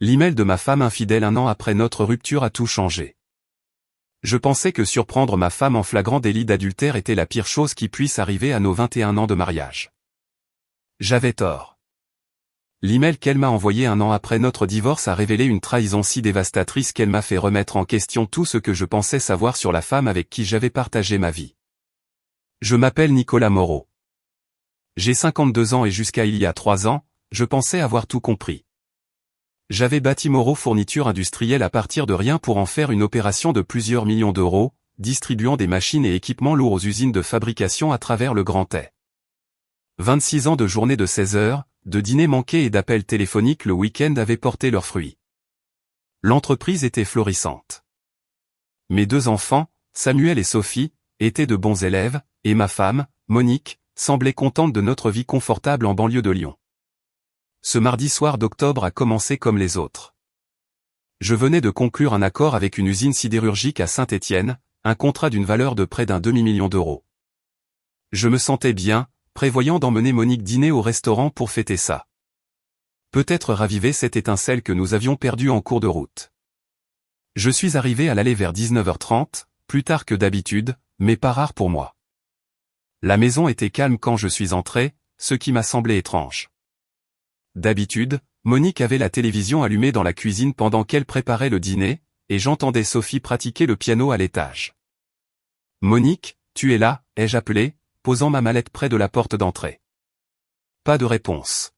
L'email de ma femme infidèle 1 an après notre rupture a tout changé. Je pensais que surprendre ma femme en flagrant délit d'adultère était la pire chose qui puisse arriver à nos 21 ans de mariage. J'avais tort. L'email qu'elle m'a envoyé 1 an après notre divorce a révélé une trahison si dévastatrice qu'elle m'a fait remettre en question tout ce que je pensais savoir sur la femme avec qui j'avais partagé ma vie. Je m'appelle Nicolas Moreau. J'ai 52 ans et jusqu'à il y a 3 ans, je pensais avoir tout compris. J'avais bâti Moreau Fourniture Industrielle à partir de rien pour en faire une opération de plusieurs millions d'euros, distribuant des machines et équipements lourds aux usines de fabrication à travers le Grand Est. 26 ans de journée de 16 heures, de dîners manqués et d'appels téléphoniques le week-end avaient porté leurs fruits. L'entreprise était florissante. Mes 2 enfants, Samuel et Sophie, étaient de bons élèves, et ma femme, Monique, semblait contente de notre vie confortable en banlieue de Lyon. Ce mardi soir d'octobre a commencé comme les autres. Je venais de conclure un accord avec une usine sidérurgique à Saint-Étienne, un contrat d'une valeur de près d'un demi-million d'euros. Je me sentais bien, prévoyant d'emmener Monique dîner au restaurant pour fêter ça. Peut-être raviver cette étincelle que nous avions perdue en cours de route. Je suis arrivé à l'aller vers 19h30, plus tard que d'habitude, mais pas rare pour moi. La maison était calme quand je suis entré, ce qui m'a semblé étrange. D'habitude, Monique avait la télévision allumée dans la cuisine pendant qu'elle préparait le dîner, et j'entendais Sophie pratiquer le piano à l'étage. « Monique, tu es là ?» ai-je appelé, posant ma mallette près de la porte d'entrée. Pas de réponse.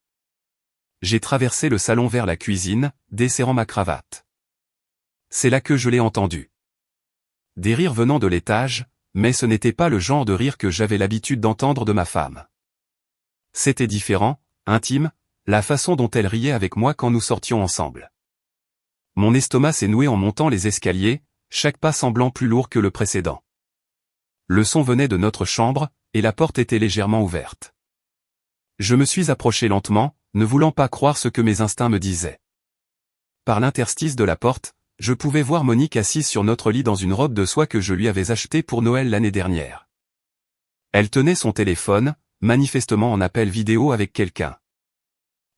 J'ai traversé le salon vers la cuisine, desserrant ma cravate. C'est là que je l'ai entendue. Des rires venant de l'étage, mais ce n'était pas le genre de rire que j'avais l'habitude d'entendre de ma femme. C'était différent, intime, la façon dont elle riait avec moi quand nous sortions ensemble. Mon estomac s'est noué en montant les escaliers, chaque pas semblant plus lourd que le précédent. Le son venait de notre chambre, et la porte était légèrement ouverte. Je me suis approché lentement, ne voulant pas croire ce que mes instincts me disaient. Par l'interstice de la porte, je pouvais voir Monique assise sur notre lit dans une robe de soie que je lui avais achetée pour Noël l'année dernière. Elle tenait son téléphone, manifestement en appel vidéo avec quelqu'un.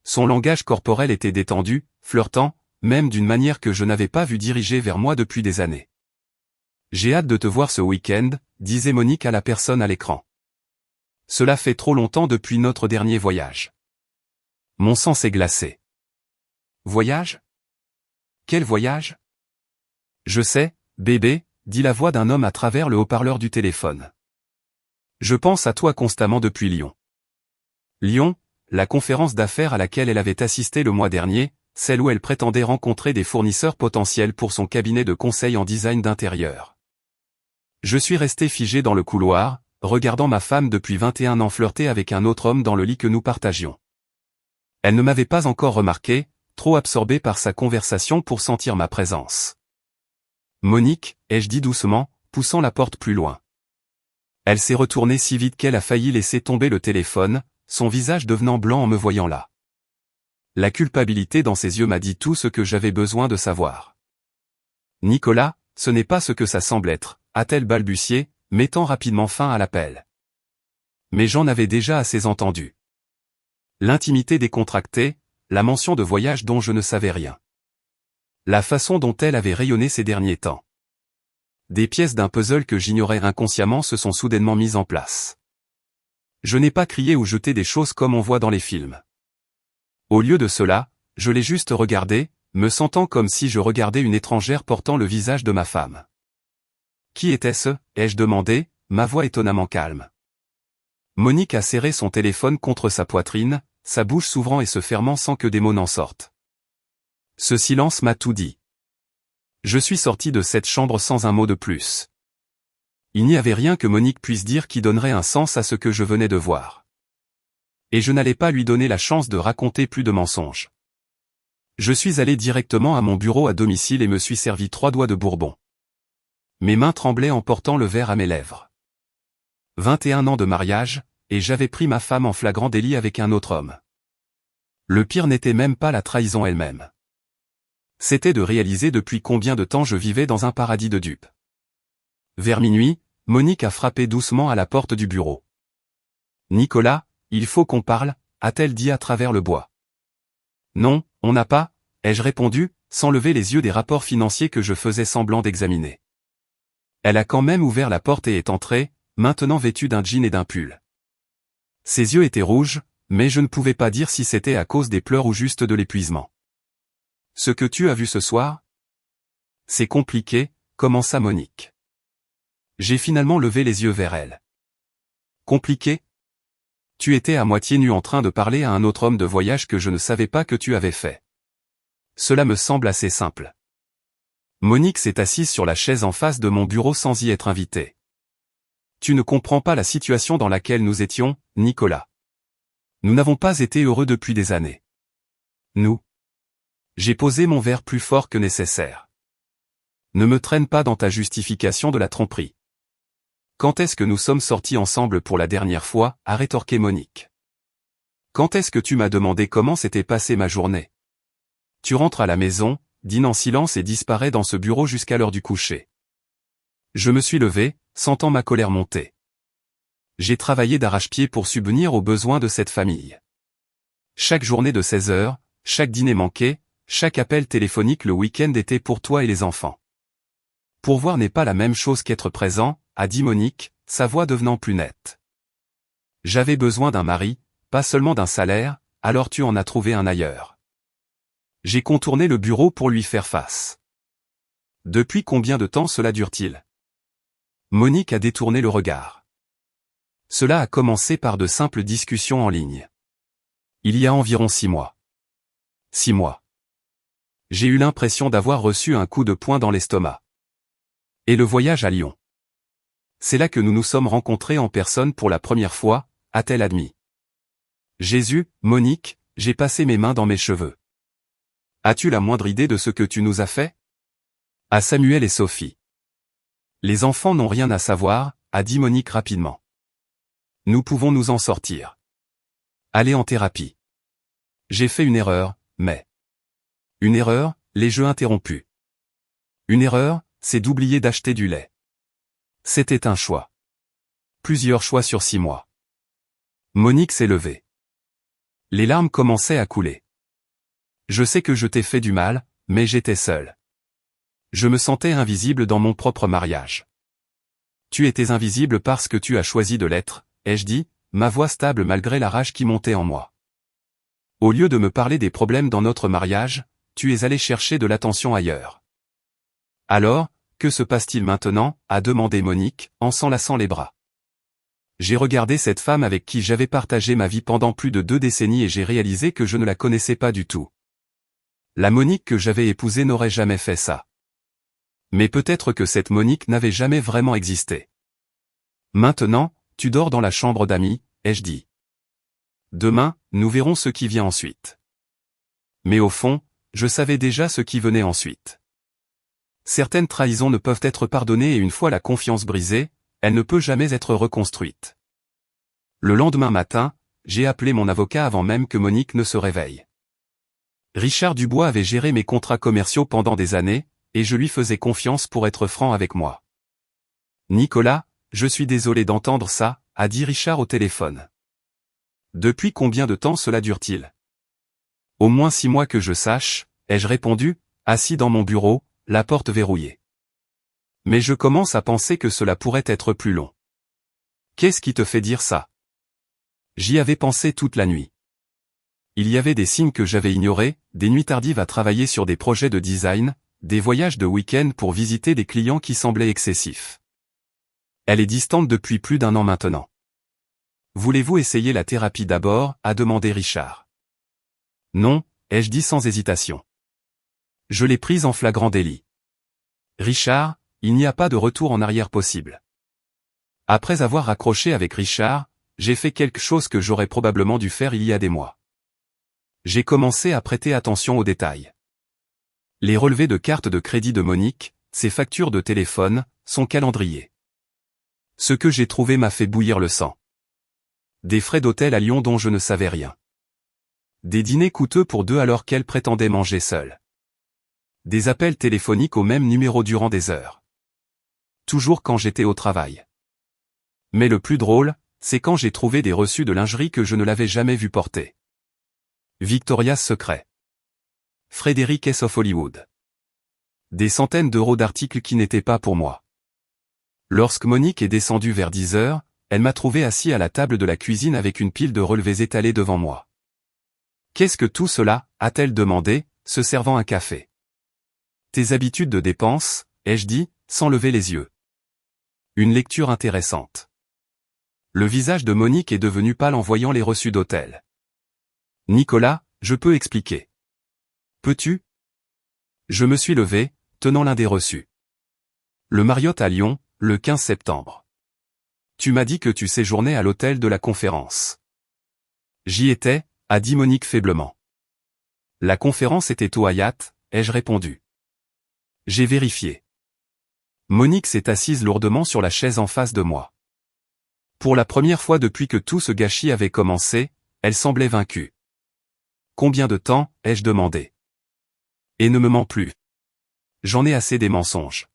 Son langage corporel était détendu, flirtant, même d'une manière que je n'avais pas vu diriger vers moi depuis des années. « J'ai hâte de te voir ce week-end », disait Monique à la personne à l'écran. « Cela fait trop longtemps depuis notre dernier voyage. » Mon sang s'est glacé. « Voyage ? Quel voyage ? » « Je sais, bébé, » dit la voix d'un homme à travers le haut-parleur du téléphone. « Je pense à toi constamment depuis Lyon. » Lyon, la conférence d'affaires à laquelle elle avait assisté le mois dernier, celle où elle prétendait rencontrer des fournisseurs potentiels pour son cabinet de conseil en design d'intérieur. Je suis resté figé dans le couloir, regardant ma femme depuis 21 ans flirter avec un autre homme dans le lit que nous partagions. Elle ne m'avait pas encore remarqué, trop absorbée par sa conversation pour sentir ma présence. « Monique » ai-je dit doucement, poussant la porte plus loin. Elle s'est retournée si vite qu'elle a failli laisser tomber le téléphone, son visage devenant blanc en me voyant là. La culpabilité dans ses yeux m'a dit tout ce que j'avais besoin de savoir. « Nicolas, ce n'est pas ce que ça semble être », a-t-elle balbutié, mettant rapidement fin à l'appel. Mais j'en avais déjà assez entendu. L'intimité décontractée, la mention de voyage dont je ne savais rien. La façon dont elle avait rayonné ces derniers temps. Des pièces d'un puzzle que j'ignorais inconsciemment se sont soudainement mises en place. Je n'ai pas crié ou jeté des choses comme on voit dans les films. Au lieu de cela, je l'ai juste regardée, me sentant comme si je regardais une étrangère portant le visage de ma femme. « Qui était-ce » ai-je demandé, ma voix étonnamment calme. Monique a serré son téléphone contre sa poitrine, sa bouche s'ouvrant et se fermant sans que des mots n'en sortent. Ce silence m'a tout dit. Je suis sorti de cette chambre sans un mot de plus. Il n'y avait rien que Monique puisse dire qui donnerait un sens à ce que je venais de voir. Et je n'allais pas lui donner la chance de raconter plus de mensonges. Je suis allé directement à mon bureau à domicile et me suis servi 3 doigts de bourbon. Mes mains tremblaient en portant le verre à mes lèvres. 21 ans de mariage, et j'avais pris ma femme en flagrant délit avec un autre homme. Le pire n'était même pas la trahison elle-même. C'était de réaliser depuis combien de temps je vivais dans un paradis de dupes. Vers minuit, Monique a frappé doucement à la porte du bureau. « Nicolas, il faut qu'on parle » a-t-elle dit à travers le bois. « Non, on n'a pas » ai-je répondu, sans lever les yeux des rapports financiers que je faisais semblant d'examiner. Elle a quand même ouvert la porte et est entrée, maintenant vêtue d'un jean et d'un pull. Ses yeux étaient rouges, mais je ne pouvais pas dire si c'était à cause des pleurs ou juste de l'épuisement. Ce que tu as vu ce soir? C'est compliqué, commença Monique. J'ai finalement levé les yeux vers elle. Compliqué? Tu étais à moitié nu en train de parler à un autre homme de voyage que je ne savais pas que tu avais fait. Cela me semble assez simple. Monique s'est assise sur la chaise en face de mon bureau sans y être invitée. Tu ne comprends pas la situation dans laquelle nous étions, Nicolas. Nous n'avons pas été heureux depuis des années. Nous. J'ai posé mon verre plus fort que nécessaire. Ne me traîne pas dans ta justification de la tromperie. Quand est-ce que nous sommes sortis ensemble pour la dernière fois, a rétorqué Monique. Quand est-ce que tu m'as demandé comment s'était passée ma journée? Tu rentres à la maison, dînes en silence et disparais dans ce bureau jusqu'à l'heure du coucher. Je me suis levé, sentant ma colère monter. J'ai travaillé d'arrache-pied pour subvenir aux besoins de cette famille. Chaque journée de 16 heures, chaque dîner manqué, chaque appel téléphonique le week-end était pour toi et les enfants. Pourvoir n'est pas la même chose qu'être présent, a dit Monique, sa voix devenant plus nette. J'avais besoin d'un mari, pas seulement d'un salaire, alors tu en as trouvé un ailleurs. J'ai contourné le bureau pour lui faire face. Depuis combien de temps cela dure-t-il? Monique a détourné le regard. Cela a commencé par de simples discussions en ligne. Il y a environ 6 mois. 6 mois. J'ai eu l'impression d'avoir reçu un coup de poing dans l'estomac. Et le voyage à Lyon. C'est là que nous nous sommes rencontrés en personne pour la première fois, a-t-elle admis. Jésus, Monique, j'ai passé mes mains dans mes cheveux. As-tu la moindre idée de ce que tu nous as fait? À Samuel et Sophie. Les enfants n'ont rien à savoir, a dit Monique rapidement. Nous pouvons nous en sortir. Aller en thérapie. J'ai fait une erreur, mais... Une erreur, les jeux interrompus. Une erreur, c'est d'oublier d'acheter du lait. C'était un choix. Plusieurs choix sur 6 mois. Monique s'est levée. Les larmes commençaient à couler. Je sais que je t'ai fait du mal, mais j'étais seul. Je me sentais invisible dans mon propre mariage. Tu étais invisible parce que tu as choisi de l'être, ai-je dit, ma voix stable malgré la rage qui montait en moi. Au lieu de me parler des problèmes dans notre mariage, tu es allé chercher de l'attention ailleurs. Alors, que se passe-t-il maintenant, a demandé Monique, en s'enlaçant les bras. J'ai regardé cette femme avec qui j'avais partagé ma vie pendant plus de 2 décennies et j'ai réalisé que je ne la connaissais pas du tout. La Monique que j'avais épousée n'aurait jamais fait ça. Mais peut-être que cette Monique n'avait jamais vraiment existé. Maintenant, tu dors dans la chambre d'amis, ai-je dit. Demain, nous verrons ce qui vient ensuite. Mais au fond, je savais déjà ce qui venait ensuite. Certaines trahisons ne peuvent être pardonnées et une fois la confiance brisée, elle ne peut jamais être reconstruite. Le lendemain matin, j'ai appelé mon avocat avant même que Monique ne se réveille. Richard Dubois avait géré mes contrats commerciaux pendant des années, et je lui faisais confiance pour être franc avec moi. Nicolas, je suis désolé d'entendre ça, a dit Richard au téléphone. Depuis combien de temps cela dure-t-il? Au moins 6 mois que je sache, ai-je répondu, assis dans mon bureau, la porte verrouillée. Mais je commence à penser que cela pourrait être plus long. Qu'est-ce qui te fait dire ça? J'y avais pensé toute la nuit. Il y avait des signes que j'avais ignorés, des nuits tardives à travailler sur des projets de design, des voyages de week-end pour visiter des clients qui semblaient excessifs. Elle est distante depuis plus d'1 an maintenant. Voulez-vous essayer la thérapie d'abord, a demandé Richard. Non, ai-je dit sans hésitation. Je l'ai prise en flagrant délit. Richard, il n'y a pas de retour en arrière possible. Après avoir raccroché avec Richard, j'ai fait quelque chose que j'aurais probablement dû faire il y a des mois. J'ai commencé à prêter attention aux détails. Les relevés de carte de crédit de Monique, ses factures de téléphone, son calendrier. Ce que j'ai trouvé m'a fait bouillir le sang. Des frais d'hôtel à Lyon dont je ne savais rien. Des dîners coûteux pour 2 alors qu'elle prétendait manger seule. Des appels téléphoniques au même numéro durant des heures. Toujours quand j'étais au travail. Mais le plus drôle, c'est quand j'ai trouvé des reçus de lingerie que je ne l'avais jamais vu porter. Victoria's Secret. Frédéric S. of Hollywood. Des centaines d'euros d'articles qui n'étaient pas pour moi. Lorsque Monique est descendue vers 10 heures, elle m'a trouvé assis à la table de la cuisine avec une pile de relevés étalés devant moi. Qu'est-ce que tout cela, a-t-elle demandé, se servant un café. Tes habitudes de dépenses, ai-je dit, sans lever les yeux. Une lecture intéressante. Le visage de Monique est devenu pâle en voyant les reçus d'hôtel. Nicolas, je peux expliquer. Peux-tu? Je me suis levé, tenant l'un des reçus. Le Marriott à Lyon, le 15 septembre. Tu m'as dit que tu séjournais à l'hôtel de la Conférence. J'y étais, a dit Monique faiblement. La conférence était au Hyatt, ai-je répondu. J'ai vérifié. Monique s'est assise lourdement sur la chaise en face de moi. Pour la première fois depuis que tout ce gâchis avait commencé, elle semblait vaincue. Combien de temps, ai-je demandé. Et ne me mens plus. J'en ai assez des mensonges.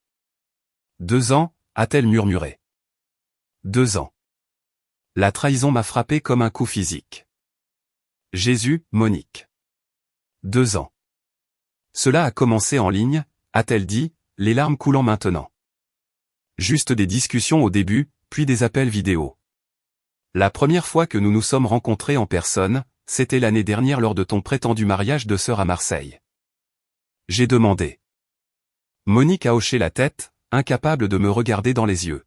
2 ans, a-t-elle murmuré. 2 ans. La trahison m'a frappé comme un coup physique. Jésus, Monique. 2 ans. Cela a commencé en ligne, a-t-elle dit, les larmes coulant maintenant. Juste des discussions au début, puis des appels vidéo. La première fois que nous nous sommes rencontrés en personne, c'était l'année dernière lors de ton prétendu mariage de sœur à Marseille. J'ai demandé. Monique a hoché la tête, incapable de me regarder dans les yeux.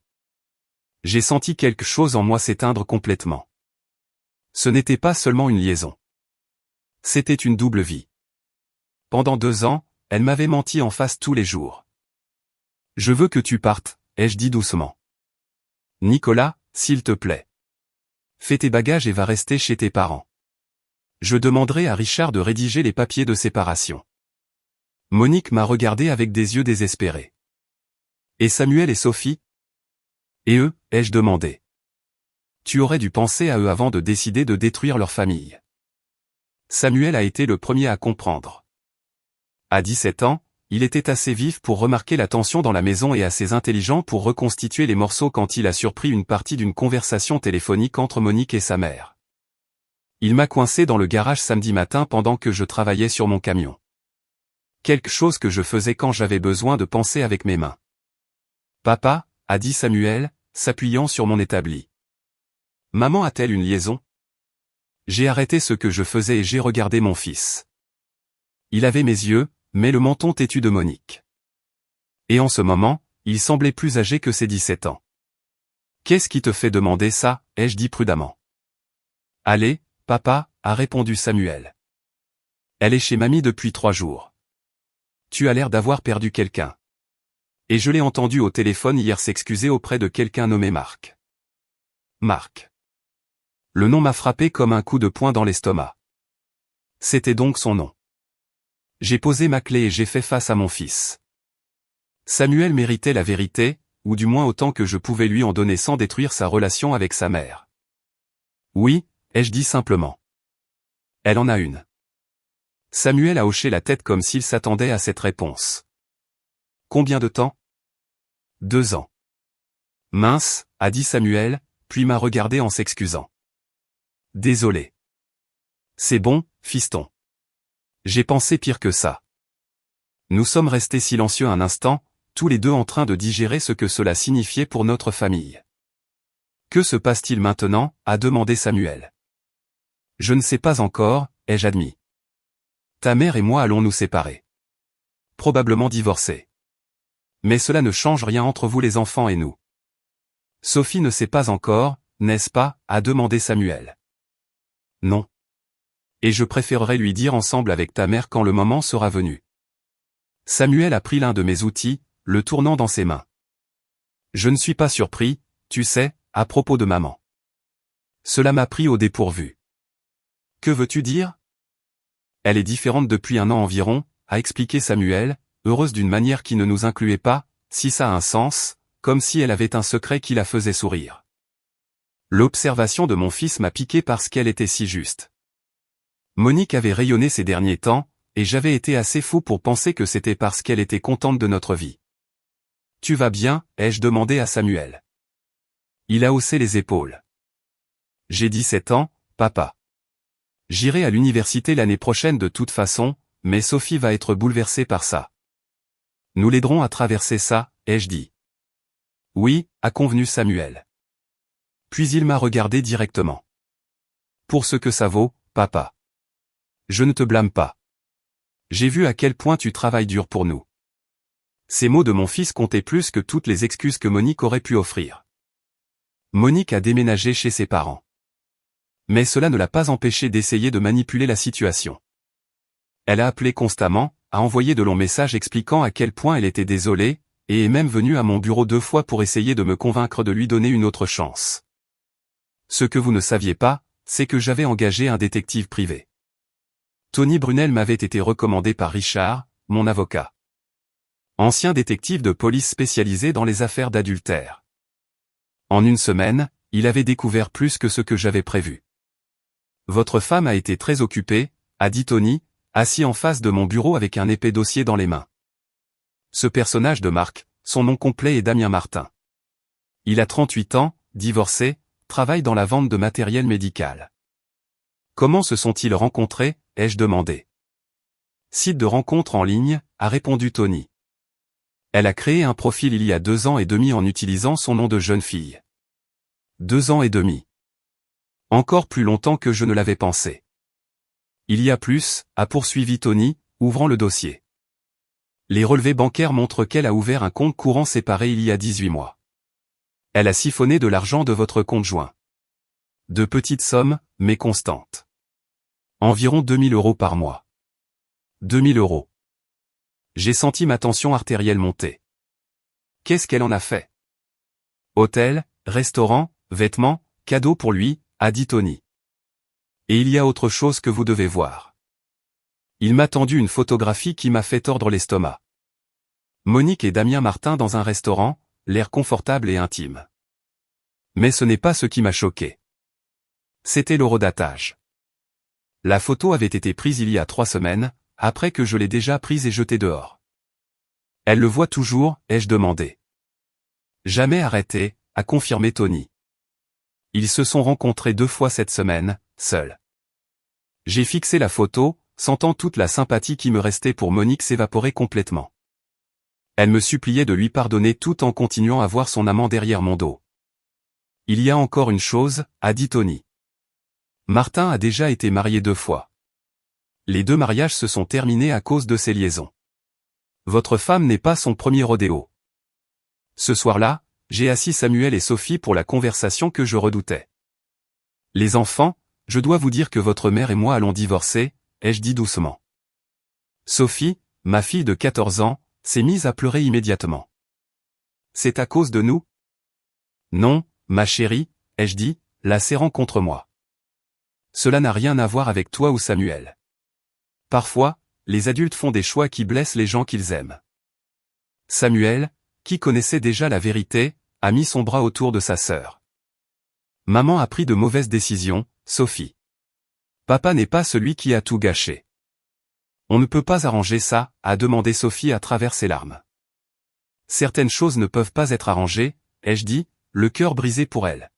J'ai senti quelque chose en moi s'éteindre complètement. Ce n'était pas seulement une liaison. C'était une double vie. Pendant 2 ans, elle m'avait menti en face tous les jours. Je veux que tu partes, ai-je dit doucement. Nicolas, s'il te plaît. Fais tes bagages et va rester chez tes parents. Je demanderai à Richard de rédiger les papiers de séparation. Monique m'a regardé avec des yeux désespérés. Et Samuel et Sophie? Et eux, ai-je demandé. Tu aurais dû penser à eux avant de décider de détruire leur famille. Samuel a été le premier à comprendre. À 17 ans, il était assez vif pour remarquer la tension dans la maison et assez intelligent pour reconstituer les morceaux quand il a surpris une partie d'une conversation téléphonique entre Monique et sa mère. Il m'a coincé dans le garage samedi matin pendant que je travaillais sur mon camion. Quelque chose que je faisais quand j'avais besoin de penser avec mes mains. Papa, a dit Samuel, s'appuyant sur mon établi. Maman a-t-elle une liaison? J'ai arrêté ce que je faisais et j'ai regardé mon fils. Il avait mes yeux, mais le menton têtu de Monique. Et en ce moment, il semblait plus âgé que ses 17 ans. Qu'est-ce qui te fait demander ça, ai-je dit prudemment. Allez, papa, a répondu Samuel. Elle est chez mamie depuis 3 jours. Tu as l'air d'avoir perdu quelqu'un. Et je l'ai entendu au téléphone hier s'excuser auprès de quelqu'un nommé Marc. Marc. Le nom m'a frappé comme un coup de poing dans l'estomac. C'était donc son nom. J'ai posé ma clé et j'ai fait face à mon fils. Samuel méritait la vérité, ou du moins autant que je pouvais lui en donner sans détruire sa relation avec sa mère. Oui, ai-je dit simplement. Elle en a une. Samuel a hoché la tête comme s'il s'attendait à cette réponse. Combien de temps? 2 ans. Mince, a dit Samuel, puis m'a regardé en s'excusant. Désolé. C'est bon, fiston. J'ai pensé pire que ça. Nous sommes restés silencieux un instant, tous les deux en train de digérer ce que cela signifiait pour notre famille. Que se passe-t-il maintenant, a demandé Samuel. Je ne sais pas encore, ai-je admis. Ta mère et moi allons nous séparer. Probablement divorcer. Mais cela ne change rien entre vous les enfants et nous. Sophie ne sait pas encore, n'est-ce pas, a demandé Samuel. Non. Et je préférerais lui dire ensemble avec ta mère quand le moment sera venu. Samuel a pris l'un de mes outils, le tournant dans ses mains. Je ne suis pas surpris, tu sais, à propos de maman. Cela m'a pris au dépourvu. Que veux-tu dire? Elle est différente depuis 1 an environ, a expliqué Samuel, heureuse d'une manière qui ne nous incluait pas, si ça a un sens, comme si elle avait un secret qui la faisait sourire. L'observation de mon fils m'a piqué parce qu'elle était si juste. Monique avait rayonné ces derniers temps, et j'avais été assez fou pour penser que c'était parce qu'elle était contente de notre vie. Tu vas bien, ai-je demandé à Samuel. Il a haussé les épaules. J'ai 17 ans, papa. J'irai à l'université l'année prochaine de toute façon, mais Sophie va être bouleversée par ça. Nous l'aiderons à traverser ça, ai-je dit. Oui, a convenu Samuel. Puis il m'a regardé directement. Pour ce que ça vaut, papa. Je ne te blâme pas. J'ai vu à quel point tu travailles dur pour nous. Ces mots de mon fils comptaient plus que toutes les excuses que Monique aurait pu offrir. Monique a déménagé chez ses parents. Mais cela ne l'a pas empêché d'essayer de manipuler la situation. Elle a appelé constamment, a envoyé de longs messages expliquant à quel point elle était désolée, et est même venue à mon bureau 2 fois pour essayer de me convaincre de lui donner une autre chance. Ce que vous ne saviez pas, c'est que j'avais engagé un détective privé. Tony Brunel m'avait été recommandé par Richard, mon avocat. Ancien détective de police spécialisé dans les affaires d'adultère. En une semaine, il avait découvert plus que ce que j'avais prévu. Votre femme a été très occupée, a dit Tony, assis en face de mon bureau avec un épais dossier dans les mains. Ce personnage de Marc, son nom complet est Damien Martin. Il a 38 ans, divorcé, travaille dans la vente de matériel médical. Comment se sont-ils rencontrés, ai-je demandé. Site de rencontre en ligne, a répondu Tony. Elle a créé un profil il y a 2 ans et demi en utilisant son nom de jeune fille. 2 ans et demi. Encore plus longtemps que je ne l'avais pensé. Il y a plus, a poursuivi Tony, ouvrant le dossier. Les relevés bancaires montrent qu'elle a ouvert un compte courant séparé il y a 18 mois. Elle a siphonné de l'argent de votre compte joint. De petites sommes, mais constantes. Environ 2000 € par mois. 2000 €. J'ai senti ma tension artérielle monter. Qu'est-ce qu'elle en a fait? Hôtel, restaurant, vêtements, cadeaux pour lui, a dit Tony. Et il y a autre chose que vous devez voir. Il m'a tendu une photographie qui m'a fait tordre l'estomac. Monique et Damien Martin dans un restaurant, l'air confortable et intime. Mais ce n'est pas ce qui m'a choqué. C'était l'horodatage. La photo avait été prise il y a 3 semaines, après que je l'ai déjà prise et jetée dehors. Elle le voit toujours, ai-je demandé. Jamais arrêté, a confirmé Tony. Ils se sont rencontrés 2 fois cette semaine, seuls. J'ai fixé la photo, sentant toute la sympathie qui me restait pour Monique s'évaporer complètement. Elle me suppliait de lui pardonner tout en continuant à voir son amant derrière mon dos. Il y a encore une chose, a dit Tony. Martin a déjà été marié 2 fois. Les 2 mariages se sont terminés à cause de ces liaisons. Votre femme n'est pas son premier rodéo. Ce soir-là, j'ai assis Samuel et Sophie pour la conversation que je redoutais. Les enfants, je dois vous dire que votre mère et moi allons divorcer, ai-je dit doucement. Sophie, ma fille de 14 ans, s'est mise à pleurer immédiatement. C'est à cause de nous? Non, ma chérie, ai-je dit, la serrant contre moi. Cela n'a rien à voir avec toi ou Samuel. Parfois, les adultes font des choix qui blessent les gens qu'ils aiment. Samuel, qui connaissait déjà la vérité, a mis son bras autour de sa sœur. Maman a pris de mauvaises décisions, Sophie. Papa n'est pas celui qui a tout gâché. On ne peut pas arranger ça, a demandé Sophie à travers ses larmes. Certaines choses ne peuvent pas être arrangées, ai-je dit, le cœur brisé pour elle.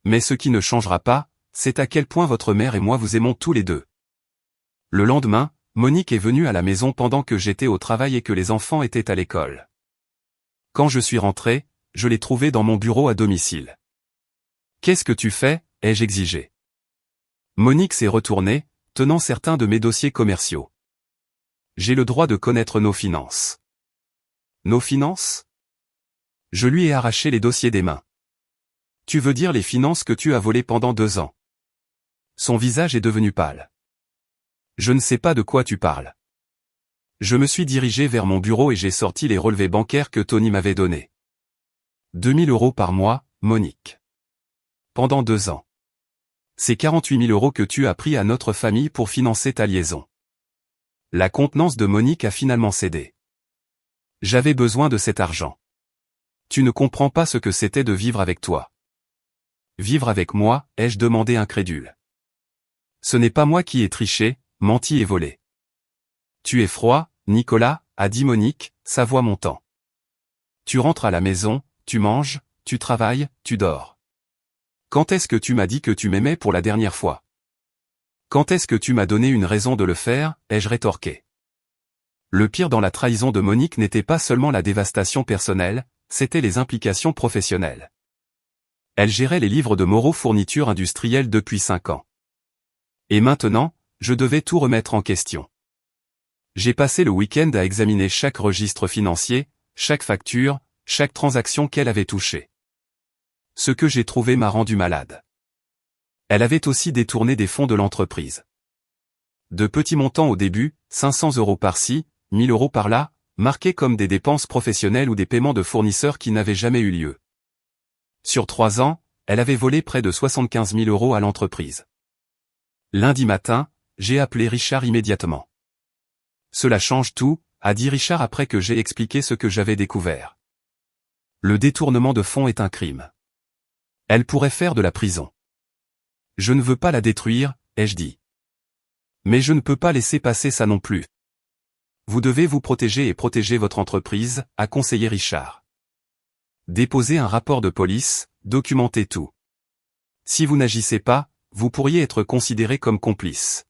Mais ce qui ne changera pas, c'est à quel point votre mère et moi vous aimons tous les deux. Le lendemain, Monique est venue à la maison pendant que j'étais au travail et que les enfants étaient à l'école. Quand je suis rentré, je l'ai trouvée dans mon bureau à domicile. Qu'est-ce que tu fais, ai-je exigé. Monique s'est retournée, tenant certains de mes dossiers commerciaux. J'ai le droit de connaître nos finances. Nos finances? Je lui ai arraché les dossiers des mains. Tu veux dire les finances que tu as volées pendant 2 ans? Son visage est devenu pâle. Je ne sais pas de quoi tu parles. Je me suis dirigé vers mon bureau et j'ai sorti les relevés bancaires que Tony m'avait donnés. 2000 € par mois, Monique. Pendant 2 ans. C'est 48 000 € que tu as pris à notre famille pour financer ta liaison. La contenance de Monique a finalement cédé. J'avais besoin de cet argent. Tu ne comprends pas ce que c'était de vivre avec toi. Vivre avec moi, ai-je demandé incrédule. Ce n'est pas moi qui ai triché, menti et volé. Tu es froid, Nicolas, a dit Monique, sa voix montant. Tu rentres à la maison, tu manges, tu travailles, tu dors. Quand est-ce que tu m'as dit que tu m'aimais pour la dernière fois? Quand est-ce que tu m'as donné une raison de le faire, ai-je rétorqué. Le pire dans la trahison de Monique n'était pas seulement la dévastation personnelle, c'était les implications professionnelles. Elle gérait les livres de Moreau Fourniture Industrielle depuis 5 ans. Et maintenant, je devais tout remettre en question. J'ai passé le week-end à examiner chaque registre financier, chaque facture, chaque transaction qu'elle avait touchée. Ce que j'ai trouvé m'a rendu malade. Elle avait aussi détourné des fonds de l'entreprise. De petits montants au début, 500 € par-ci, 1000 € par-là, marqués comme des dépenses professionnelles ou des paiements de fournisseurs qui n'avaient jamais eu lieu. Sur 3 ans, elle avait volé près de 75 000 € à l'entreprise. Lundi matin, j'ai appelé Richard immédiatement. Cela change tout, a dit Richard après que j'ai expliqué ce que j'avais découvert. Le détournement de fonds est un crime. Elle pourrait faire de la prison. Je ne veux pas la détruire, ai-je dit. Mais je ne peux pas laisser passer ça non plus. Vous devez vous protéger et protéger votre entreprise, a conseillé Richard. Déposez un rapport de police, documentez tout. Si vous n'agissez pas, vous pourriez être considéré comme complice.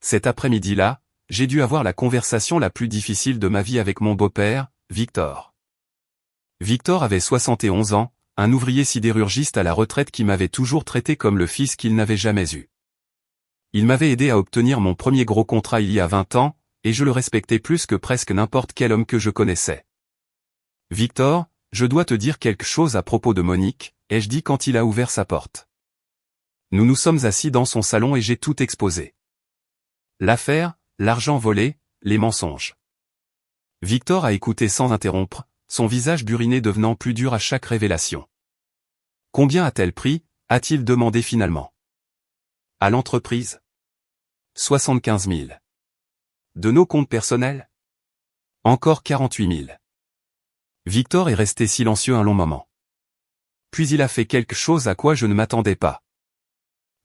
Cet après-midi-là, j'ai dû avoir la conversation la plus difficile de ma vie avec mon beau-père, Victor. Victor avait 71 ans, un ouvrier sidérurgiste à la retraite qui m'avait toujours traité comme le fils qu'il n'avait jamais eu. Il m'avait aidé à obtenir mon premier gros contrat il y a 20 ans, et je le respectais plus que presque n'importe quel homme que je connaissais. Victor, je dois te dire quelque chose à propos de Monique, ai-je dit quand il a ouvert sa porte. Nous nous sommes assis dans son salon et j'ai tout exposé. L'affaire, l'argent volé, les mensonges. Victor a écouté sans interrompre, son visage buriné devenant plus dur à chaque révélation. Combien a-t-elle pris, a-t-il demandé finalement. À l'entreprise. 75 000. De nos comptes personnels? Encore 48 000. Victor est resté silencieux un long moment. Puis il a fait quelque chose à quoi je ne m'attendais pas.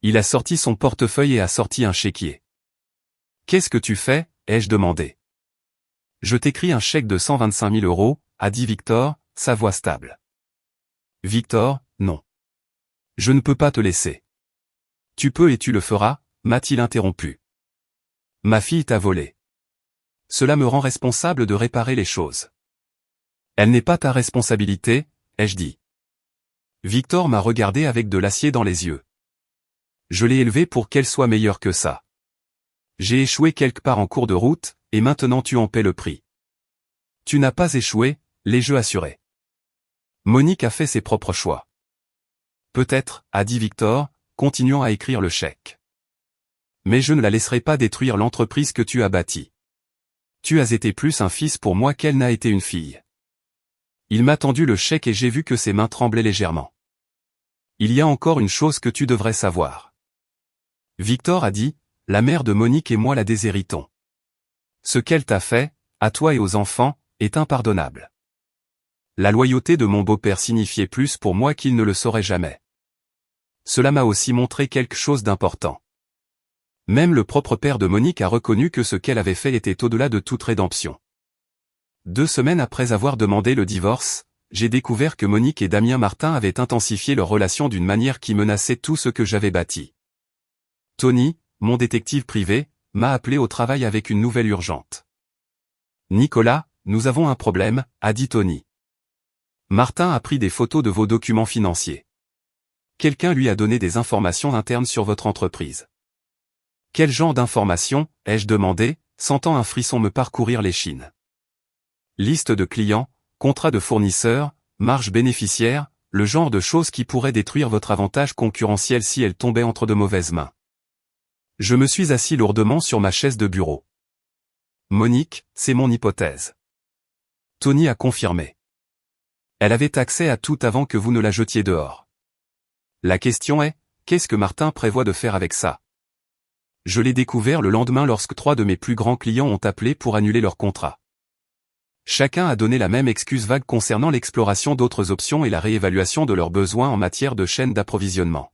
Il a sorti son portefeuille et a sorti un chéquier. Qu'est-ce que tu fais, ai-je demandé. Je t'écris un chèque de 125 000 €, a dit Victor, sa voix stable. Victor, non. Je ne peux pas te laisser. Tu peux et tu le feras, m'a-t-il interrompu. Ma fille t'a volé. Cela me rend responsable de réparer les choses. Elle n'est pas ta responsabilité, ai-je dit. Victor m'a regardé avec de l'acier dans les yeux. Je l'ai élevée pour qu'elle soit meilleure que ça. J'ai échoué quelque part en cours de route, et maintenant tu en paies le prix. Tu n'as pas échoué, les jeux assurés. Monique a fait ses propres choix. Peut-être, a dit Victor, continuant à écrire le chèque. Mais je ne la laisserai pas détruire l'entreprise que tu as bâtie. Tu as été plus un fils pour moi qu'elle n'a été une fille. Il m'a tendu le chèque et j'ai vu que ses mains tremblaient légèrement. Il y a encore une chose que tu devrais savoir. Victor a dit, la mère de Monique et moi la déshéritons. Ce qu'elle t'a fait, à toi et aux enfants, est impardonnable. La loyauté de mon beau-père signifiait plus pour moi qu'il ne le saurait jamais. Cela m'a aussi montré quelque chose d'important. Même le propre père de Monique a reconnu que ce qu'elle avait fait était au-delà de toute rédemption. 2 semaines après avoir demandé le divorce, j'ai découvert que Monique et Damien Martin avaient intensifié leur relation d'une manière qui menaçait tout ce que j'avais bâti. Tony, mon détective privé, m'a appelé au travail avec une nouvelle urgente. Nicolas, nous avons un problème, a dit Tony. Martin a pris des photos de vos documents financiers. Quelqu'un lui a donné des informations internes sur votre entreprise. Quel genre d'informations, ai-je demandé, sentant un frisson me parcourir l'échine. Liste de clients, contrat de fournisseurs, marge bénéficiaire, le genre de choses qui pourraient détruire votre avantage concurrentiel si elles tombaient entre de mauvaises mains. Je me suis assis lourdement sur ma chaise de bureau. Monique, c'est mon hypothèse. Tony a confirmé. Elle avait accès à tout avant que vous ne la jetiez dehors. La question est, qu'est-ce que Martin prévoit de faire avec ça? Je l'ai découvert le lendemain lorsque 3 de mes plus grands clients ont appelé pour annuler leur contrat. Chacun a donné la même excuse vague concernant l'exploration d'autres options et la réévaluation de leurs besoins en matière de chaîne d'approvisionnement.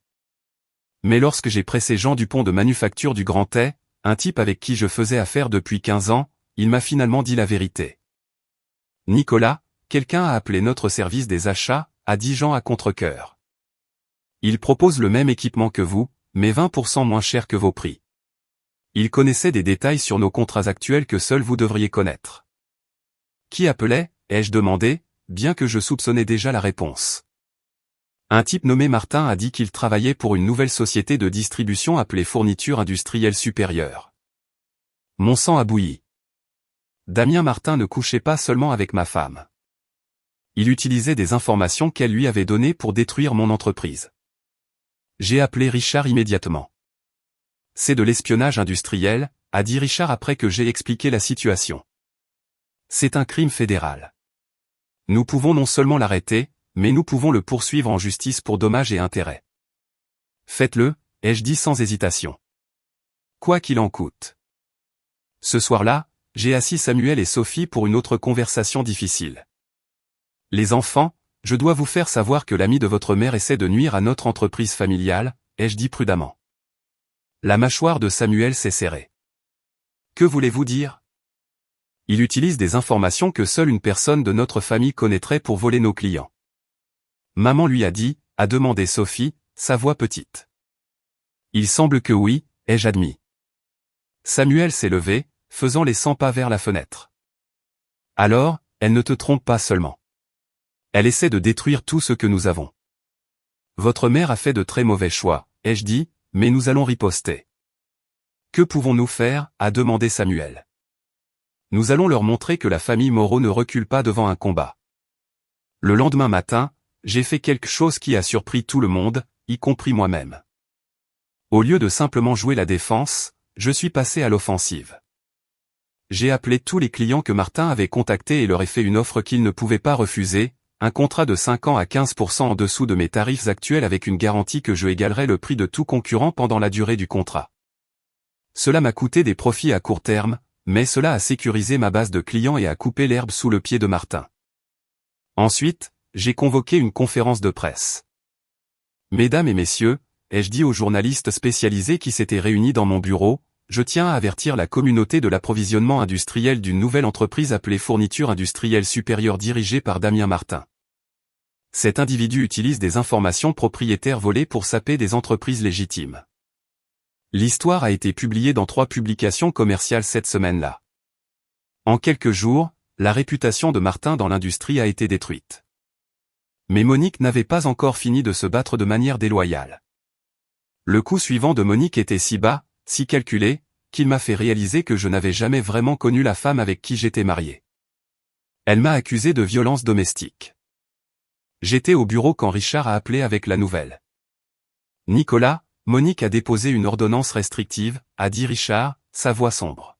Mais lorsque j'ai pressé Jean Dupont de Manufacture du Grand Ay, un type avec qui je faisais affaire depuis 15 ans, il m'a finalement dit la vérité. Nicolas, quelqu'un a appelé notre service des achats, a dit Jean à contre-cœur. Il propose le même équipement que vous, mais 20% moins cher que vos prix. Il connaissait des détails sur nos contrats actuels que seul vous devriez connaître. Qui appelait, ai-je demandé, bien que je soupçonnais déjà la réponse. Un type nommé Martin a dit qu'il travaillait pour une nouvelle société de distribution appelée Fourniture Industrielle Supérieure. Mon sang a bouilli. Damien Martin ne couchait pas seulement avec ma femme. Il utilisait des informations qu'elle lui avait données pour détruire mon entreprise. J'ai appelé Richard immédiatement. C'est de l'espionnage industriel, a dit Richard après que j'ai expliqué la situation. C'est un crime fédéral. Nous pouvons non seulement l'arrêter, mais nous pouvons le poursuivre en justice pour dommages et intérêts. Faites-le, ai-je dit sans hésitation. Quoi qu'il en coûte. Ce soir-là, j'ai assis Samuel et Sophie pour une autre conversation difficile. Les enfants, je dois vous faire savoir que l'ami de votre mère essaie de nuire à notre entreprise familiale, ai-je dit prudemment. La mâchoire de Samuel s'est serrée. Que voulez-vous dire? Il utilise des informations que seule une personne de notre famille connaîtrait pour voler nos clients. Maman lui a dit, a demandé Sophie, sa voix petite. Il semble que oui, ai-je admis. Samuel s'est levé, faisant les 100 pas vers la fenêtre. Alors, elle ne te trompe pas seulement. Elle essaie de détruire tout ce que nous avons. Votre mère a fait de très mauvais choix, ai-je dit, mais nous allons riposter. Que pouvons-nous faire, a demandé Samuel. Nous allons leur montrer que la famille Moreau ne recule pas devant un combat. Le lendemain matin, j'ai fait quelque chose qui a surpris tout le monde, y compris moi-même. Au lieu de simplement jouer la défense, je suis passé à l'offensive. J'ai appelé tous les clients que Martin avait contactés et leur ai fait une offre qu'ils ne pouvaient pas refuser, un contrat de 5 ans à 15% en dessous de mes tarifs actuels avec une garantie que je égalerais le prix de tout concurrent pendant la durée du contrat. Cela m'a coûté des profits à court terme, mais cela a sécurisé ma base de clients et a coupé l'herbe sous le pied de Martin. Ensuite, j'ai convoqué une conférence de presse. Mesdames et messieurs, ai-je dit aux journalistes spécialisés qui s'étaient réunis dans mon bureau, je tiens à avertir la communauté de l'approvisionnement industriel d'une nouvelle entreprise appelée Fourniture Industrielle Supérieure dirigée par Damien Martin. Cet individu utilise des informations propriétaires volées pour saper des entreprises légitimes. L'histoire a été publiée dans 3 publications commerciales cette semaine-là. En quelques jours, la réputation de Martin dans l'industrie a été détruite. Mais Monique n'avait pas encore fini de se battre de manière déloyale. Le coup suivant de Monique était si bas, si calculé, qu'il m'a fait réaliser que je n'avais jamais vraiment connu la femme avec qui j'étais marié. Elle m'a accusé de violence domestique. J'étais au bureau quand Richard a appelé avec la nouvelle. Nicolas, Monique a déposé une ordonnance restrictive, a dit Richard, sa voix sombre.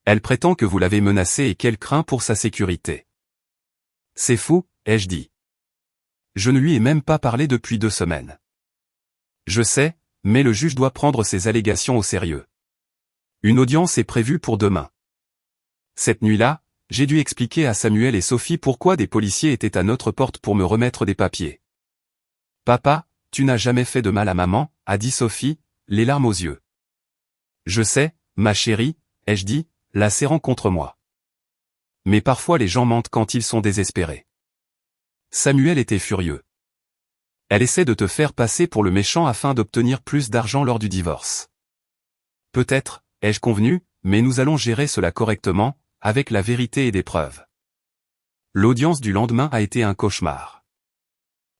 Elle prétend que vous l'avez menacée et qu'elle craint pour sa sécurité. C'est fou, ai-je dit. Je ne lui ai même pas parlé depuis 2 semaines. Je sais, mais le juge doit prendre ces allégations au sérieux. Une audience est prévue pour demain. Cette nuit-là, j'ai dû expliquer à Samuel et Sophie pourquoi des policiers étaient à notre porte pour me remettre des papiers. Papa, tu n'as jamais fait de mal à maman, a dit Sophie, les larmes aux yeux. Je sais, ma chérie, ai-je dit, la serrant contre moi. Mais parfois les gens mentent quand ils sont désespérés. Samuel était furieux. Elle essaie de te faire passer pour le méchant afin d'obtenir plus d'argent lors du divorce. Peut-être, ai-je convenu, mais nous allons gérer cela correctement, avec la vérité et des preuves. L'audience du lendemain a été un cauchemar.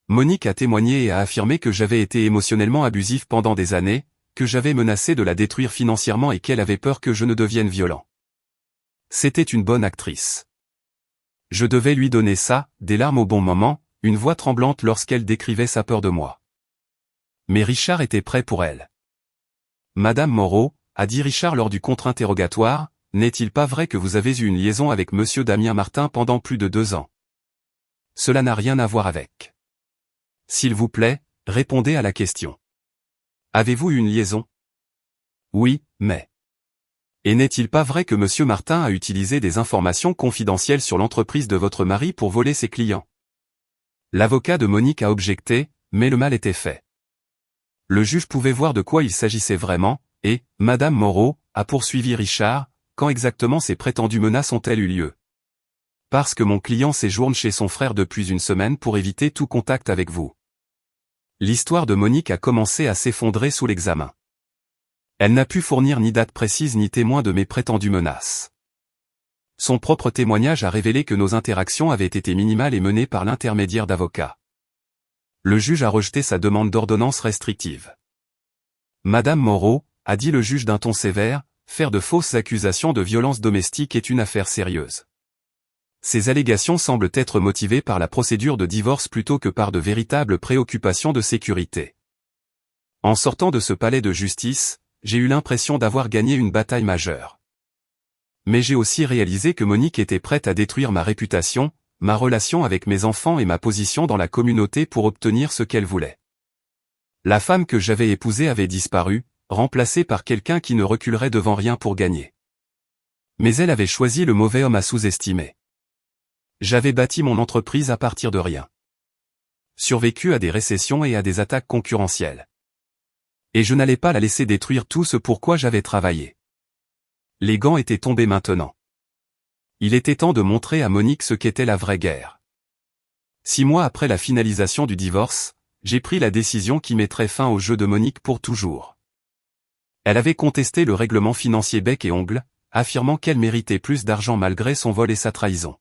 Monique a témoigné et a affirmé que j'avais été émotionnellement abusif pendant des années, que j'avais menacé de la détruire financièrement et qu'elle avait peur que je ne devienne violent. C'était une bonne actrice. Je devais lui donner ça, des larmes au bon moment, une voix tremblante lorsqu'elle décrivait sa peur de moi. Mais Richard était prêt pour elle. Madame Moreau, a dit Richard lors du contre-interrogatoire, n'est-il pas vrai que vous avez eu une liaison avec monsieur Damien Martin pendant plus de 2 ans? Cela n'a rien à voir avec. S'il vous plaît, répondez à la question. Avez-vous eu une liaison? Oui, mais... Et n'est-il pas vrai que monsieur Martin a utilisé des informations confidentielles sur l'entreprise de votre mari pour voler ses clients? L'avocat de Monique a objecté, mais le mal était fait. Le juge pouvait voir de quoi il s'agissait vraiment, et, madame Moreau, a poursuivi Richard, quand exactement ces prétendues menaces ont-elles eu lieu? Parce que mon client séjourne chez son frère depuis une semaine pour éviter tout contact avec vous. L'histoire de Monique a commencé à s'effondrer sous l'examen. Elle n'a pu fournir ni date précise ni témoin de mes prétendues menaces. Son propre témoignage a révélé que nos interactions avaient été minimales et menées par l'intermédiaire d'avocats. Le juge a rejeté sa demande d'ordonnance restrictive. Madame Moreau, a dit le juge d'un ton sévère, faire de fausses accusations de violence domestique est une affaire sérieuse. Ces allégations semblent être motivées par la procédure de divorce plutôt que par de véritables préoccupations de sécurité. En sortant de ce palais de justice, j'ai eu l'impression d'avoir gagné une bataille majeure. Mais j'ai aussi réalisé que Monique était prête à détruire ma réputation, ma relation avec mes enfants et ma position dans la communauté pour obtenir ce qu'elle voulait. La femme que j'avais épousée avait disparu, remplacée par quelqu'un qui ne reculerait devant rien pour gagner. Mais elle avait choisi le mauvais homme à sous-estimer. J'avais bâti mon entreprise à partir de rien. Survécu à des récessions et à des attaques concurrentielles. Et je n'allais pas la laisser détruire tout ce pour quoi j'avais travaillé. Les gants étaient tombés maintenant. Il était temps de montrer à Monique ce qu'était la vraie guerre. 6 mois après la finalisation du divorce, j'ai pris la décision qui mettrait fin au jeu de Monique pour toujours. Elle avait contesté le règlement financier bec et ongle, affirmant qu'elle méritait plus d'argent malgré son vol et sa trahison.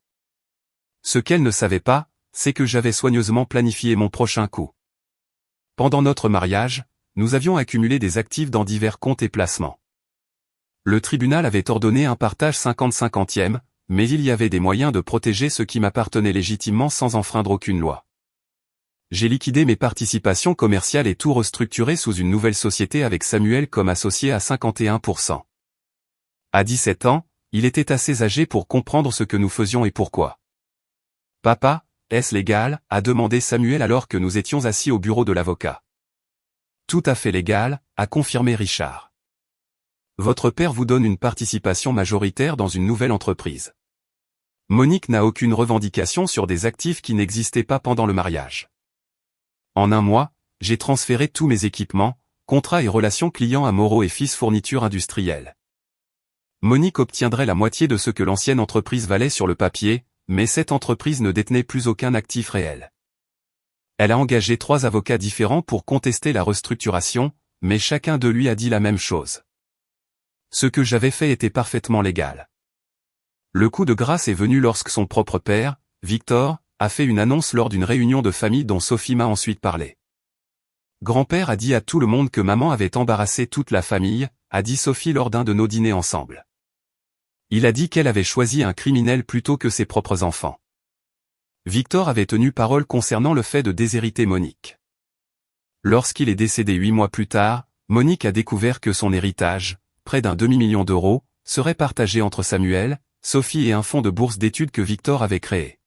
Ce qu'elle ne savait pas, c'est que j'avais soigneusement planifié mon prochain coup. Pendant notre mariage, nous avions accumulé des actifs dans divers comptes et placements. Le tribunal avait ordonné un partage 50-50e, mais il y avait des moyens de protéger ce qui m'appartenait légitimement sans enfreindre aucune loi. J'ai liquidé mes participations commerciales et tout restructuré sous une nouvelle société avec Samuel comme associé à 51%. À 17 ans, il était assez âgé pour comprendre ce que nous faisions et pourquoi. « Papa, est-ce légal ?» a demandé Samuel alors que nous étions assis au bureau de l'avocat. « Tout à fait légal », a confirmé Richard. « Votre père vous donne une participation majoritaire dans une nouvelle entreprise. » Monique n'a aucune revendication sur des actifs qui n'existaient pas pendant le mariage. En un mois, j'ai transféré tous mes équipements, contrats et relations clients à Moreau et Fils Fourniture Industrielle. Monique obtiendrait la moitié de ce que l'ancienne entreprise valait sur le papier, mais cette entreprise ne détenait plus aucun actif réel. Elle a engagé 3 avocats différents pour contester la restructuration, mais chacun de lui a dit la même chose. Ce que j'avais fait était parfaitement légal. Le coup de grâce est venu lorsque son propre père, Victor, a fait une annonce lors d'une réunion de famille dont Sophie m'a ensuite parlé. Grand-père a dit à tout le monde que maman avait embarrassé toute la famille, a dit Sophie lors d'un de nos dîners ensemble. Il a dit qu'elle avait choisi un criminel plutôt que ses propres enfants. Victor avait tenu parole concernant le fait de déshériter Monique. Lorsqu'il est décédé 8 mois plus tard, Monique a découvert que son héritage, près d'un demi-million d'euros, serait partagé entre Samuel, Sophie et un fonds de bourse d'études que Victor avait créé.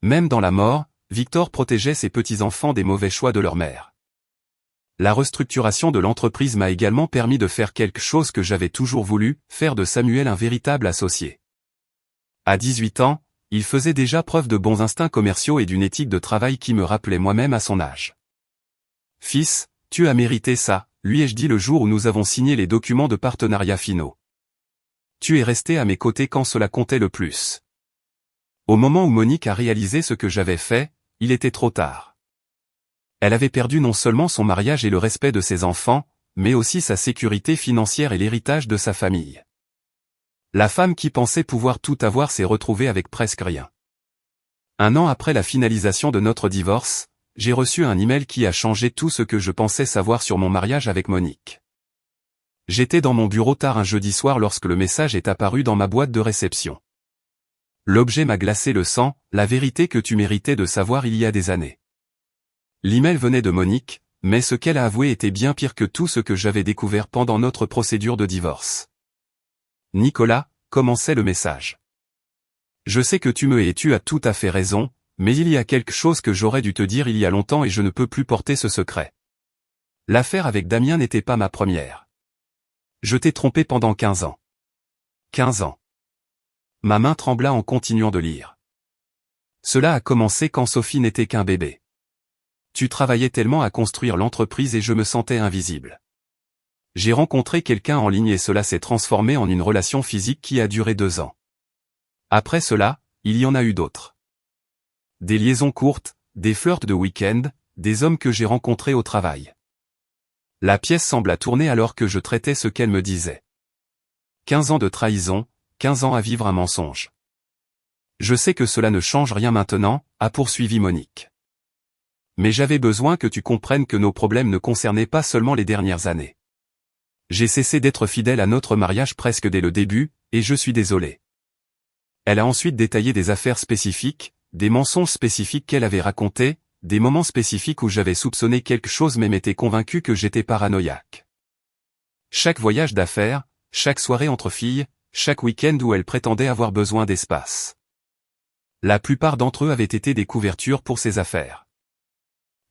Même dans la mort, Victor protégeait ses petits-enfants des mauvais choix de leur mère. La restructuration de l'entreprise m'a également permis de faire quelque chose que j'avais toujours voulu, faire de Samuel un véritable associé. À 18 ans, il faisait déjà preuve de bons instincts commerciaux et d'une éthique de travail qui me rappelait moi-même à son âge. « Fils, tu as mérité ça », lui ai-je dit le jour où nous avons signé les documents de partenariat finaux. Tu es resté à mes côtés quand cela comptait le plus. Au moment où Monique a réalisé ce que j'avais fait, il était trop tard. Elle avait perdu non seulement son mariage et le respect de ses enfants, mais aussi sa sécurité financière et l'héritage de sa famille. La femme qui pensait pouvoir tout avoir s'est retrouvée avec presque rien. 1 an après la finalisation de notre divorce, j'ai reçu un email qui a changé tout ce que je pensais savoir sur mon mariage avec Monique. J'étais dans mon bureau tard un jeudi soir lorsque le message est apparu dans ma boîte de réception. L'objet m'a glacé le sang, la vérité que tu méritais de savoir il y a des années. L'email venait de Monique, mais ce qu'elle a avoué était bien pire que tout ce que j'avais découvert pendant notre procédure de divorce. Nicolas, commençait le message. Je sais que tu me hais et tu as tout à fait raison, mais il y a quelque chose que j'aurais dû te dire il y a longtemps et je ne peux plus porter ce secret. L'affaire avec Damien n'était pas ma première. Je t'ai trompé pendant 15 ans. 15 ans. Ma main trembla en continuant de lire. Cela a commencé quand Sophie n'était qu'un bébé. Tu travaillais tellement à construire l'entreprise et je me sentais invisible. J'ai rencontré quelqu'un en ligne et cela s'est transformé en une relation physique qui a duré 2 ans. Après cela, il y en a eu d'autres. Des liaisons courtes, des flirts de week-end, des hommes que j'ai rencontrés au travail. La pièce sembla tourner alors que je traitais ce qu'elle me disait. 15 ans de trahison, 15 ans à vivre un mensonge. Je sais que cela ne change rien maintenant, a poursuivi Monique. Mais j'avais besoin que tu comprennes que nos problèmes ne concernaient pas seulement les dernières années. J'ai cessé d'être fidèle à notre mariage presque dès le début, et je suis désolé. Elle a ensuite détaillé des affaires spécifiques, des mensonges spécifiques qu'elle avait racontés, des moments spécifiques où j'avais soupçonné quelque chose mais m'étais convaincu que j'étais paranoïaque. Chaque voyage d'affaires, chaque soirée entre filles, chaque week-end où elle prétendait avoir besoin d'espace. La plupart d'entre eux avaient été des couvertures pour ses affaires.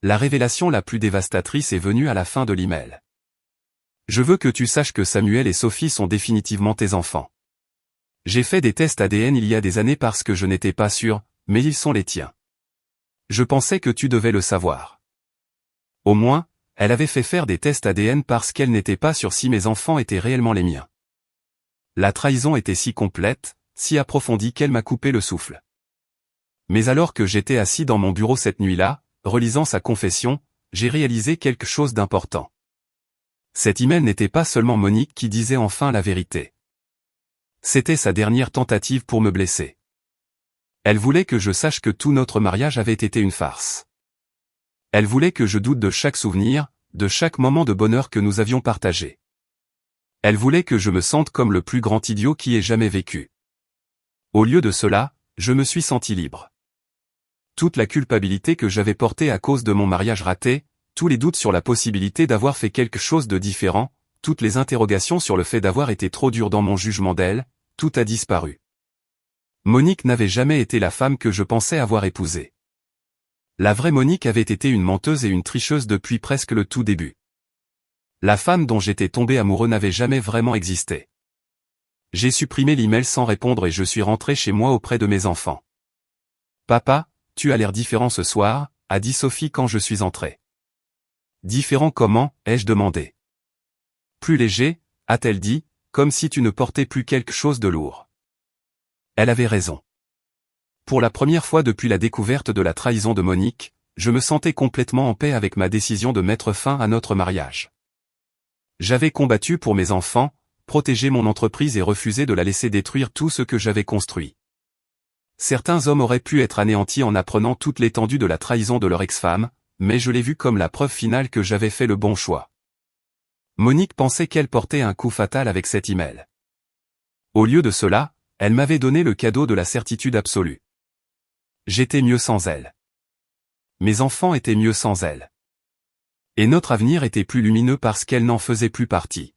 La révélation la plus dévastatrice est venue à la fin de l'email. Je veux que tu saches que Samuel et Sophie sont définitivement tes enfants. J'ai fait des tests ADN il y a des années parce que je n'étais pas sûr, mais ils sont les tiens. Je pensais que tu devais le savoir. Au moins, elle avait fait faire des tests ADN parce qu'elle n'était pas sûre si mes enfants étaient réellement les miens. La trahison était si complète, si approfondie qu'elle m'a coupé le souffle. Mais alors que j'étais assis dans mon bureau cette nuit-là, relisant sa confession, j'ai réalisé quelque chose d'important. Cet email n'était pas seulement Monique qui disait enfin la vérité. C'était sa dernière tentative pour me blesser. Elle voulait que je sache que tout notre mariage avait été une farce. Elle voulait que je doute de chaque souvenir, de chaque moment de bonheur que nous avions partagé. Elle voulait que je me sente comme le plus grand idiot qui ait jamais vécu. Au lieu de cela, je me suis senti libre. Toute la culpabilité que j'avais portée à cause de mon mariage raté, tous les doutes sur la possibilité d'avoir fait quelque chose de différent, toutes les interrogations sur le fait d'avoir été trop dur dans mon jugement d'elle, tout a disparu. Monique n'avait jamais été la femme que je pensais avoir épousée. La vraie Monique avait été une menteuse et une tricheuse depuis presque le tout début. La femme dont j'étais tombé amoureux n'avait jamais vraiment existé. J'ai supprimé l'email sans répondre et je suis rentré chez moi auprès de mes enfants. « Papa, tu as l'air différent ce soir », a dit Sophie quand je suis entré. « Différent comment ?» ai-je demandé. « Plus léger », a-t-elle dit, comme si tu ne portais plus quelque chose de lourd. Elle avait raison. Pour la première fois depuis la découverte de la trahison de Monique, je me sentais complètement en paix avec ma décision de mettre fin à notre mariage. J'avais combattu pour mes enfants, protégé mon entreprise et refusé de la laisser détruire tout ce que j'avais construit. Certains hommes auraient pu être anéantis en apprenant toute l'étendue de la trahison de leur ex-femme, mais je l'ai vu comme la preuve finale que j'avais fait le bon choix. Monique pensait qu'elle portait un coup fatal avec cet email. Au lieu de cela, elle m'avait donné le cadeau de la certitude absolue. J'étais mieux sans elle. Mes enfants étaient mieux sans elle. Et notre avenir était plus lumineux parce qu'elle n'en faisait plus partie.